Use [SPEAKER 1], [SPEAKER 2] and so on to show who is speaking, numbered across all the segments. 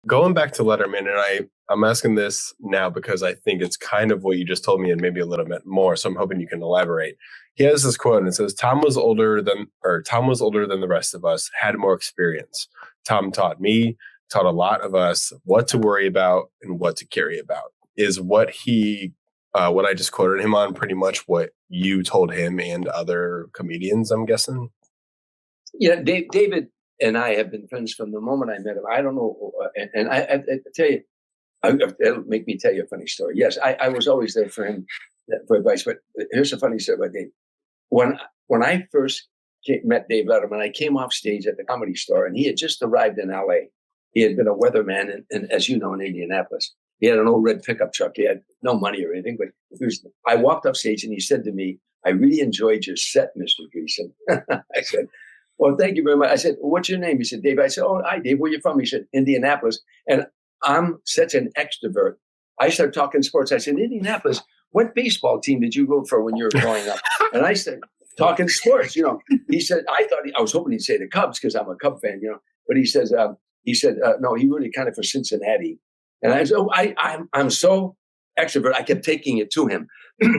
[SPEAKER 1] Going back to Letterman, and I'm asking this now because I think it's kind of what you just told me and maybe a little bit more. So I'm hoping you can elaborate. He has this quote and it says, Tom was older than the rest of us, had more experience. Tom taught me, taught a lot of us what to worry about and what to carry about. Is what what I just quoted him on pretty much what you told him and other comedians, I'm guessing?
[SPEAKER 2] Yeah, David and I have been friends from the moment I met him. I don't know, and I tell you, it'll make me tell you a funny story. Yes, I was always there for him for advice. But here's a funny story about Dave. When I first met Dave Letterman, I came off stage at the Comedy Store, and he had just arrived in L.A. He had been a weatherman, and as you know, in Indianapolis, he had an old red pickup truck. He had no money or anything, but I walked off stage, and he said to me, "I really enjoyed your set, Mr. Dreesen." I said, "Well, thank you very much." I said, "What's your name?" He said, "Dave." I said, "Oh, hi, Dave. Where you from?" He said, "Indianapolis." And I'm such an extrovert. I started talking sports. I said, "Indianapolis, what baseball team did you root for when you were growing up?" And I said, talking sports, He said, I was hoping he'd say the Cubs because I'm a Cub fan, But he said, no, he really kind of for Cincinnati. And I said, I'm so extrovert. I kept taking it to him.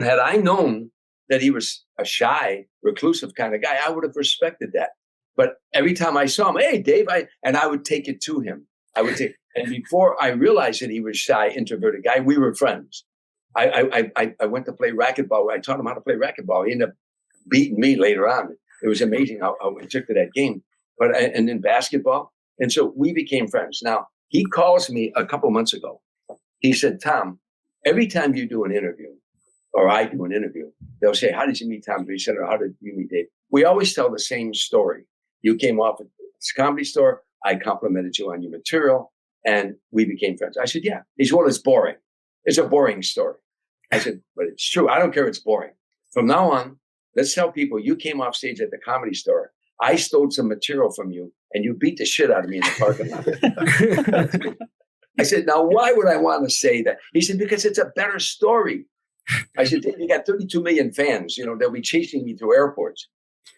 [SPEAKER 2] Had I known that he was a shy, reclusive kind of guy, I would have respected that. But every time I saw him, "Hey, Dave," I would take it to him. And before I realized that he was shy, introverted guy, we were friends. I went to play racquetball. I taught him how to play racquetball. He ended up beating me later on. It was amazing how I took to that game. And then basketball. And so we became friends. Now, he calls me a couple months ago. He said, "Tom, every time you do an interview, or I do an interview, they'll say, 'How did you meet Tom Dreesen?' or 'How did you meet Dave?' We always tell the same story. You came off at this Comedy Store. I complimented you on your material, and we became friends." I said, "Yeah." He said, "Well, it's boring. It's a boring story." I said, "But it's true. I don't care if it's boring. From now on, let's tell people you came off stage at the Comedy Store. I stole some material from you, and you beat the shit out of me in the parking lot." I said, "Now, why would I want to say that?" He said, "Because it's a better story." I said, "Dave, you got 32 million fans. They'll be chasing me through airports."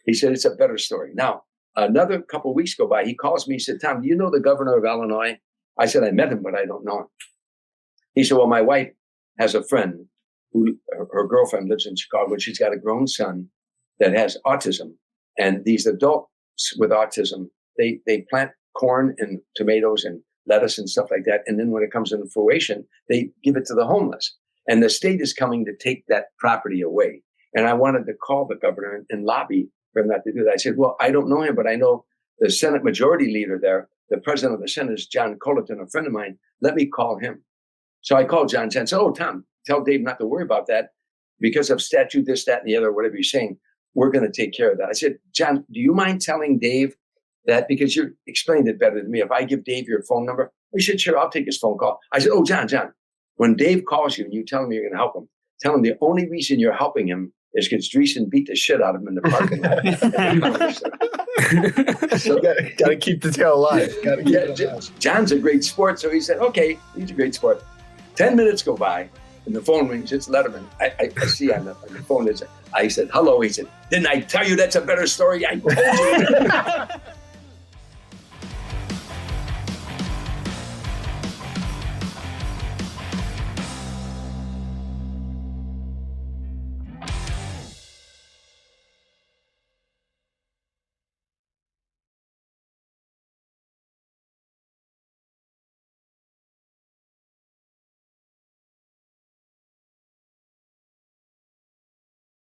[SPEAKER 2] He said, "It's a better story." Now, another couple of weeks go by. He calls me. He said, "Tom, do you know the governor of Illinois?" I said, "I met him, but I don't know him." He said, "Well, my wife has a friend who her girlfriend lives in Chicago. She's got a grown son that has autism. And these adults with autism, they plant corn and tomatoes and lettuce and stuff like that. And then when it comes into fruition, they give it to the homeless. And the state is coming to take that property away. And I wanted to call the governor and lobby for him not to do that." I said, "Well, I don't know him, but I know the Senate Majority Leader there. The president of the Senate is John Colleton, a friend of mine. Let me call him." So I called John and said, "Oh, Tom, tell Dave not to worry about that. Because of statute, this, that, and the other, whatever you're saying, we're going to take care of that." I said, "John, do you mind telling Dave that, because you explained it better than me, if I give Dave your phone number?" He said, "Sure, I'll take his phone call." I said, "Oh, John, when Dave calls you and you tell him you're going to help him, tell him the only reason you're helping him is because Dreesen beat the shit out of him in the parking lot." So,
[SPEAKER 1] got to keep the tail alive.
[SPEAKER 2] John's a great sport. So he said, "Okay, he's a great sport." 10 minutes go by and the phone rings. It's Letterman. I see on the phone. I said, "Hello." He said, "Didn't I tell you that's a better story? I told you."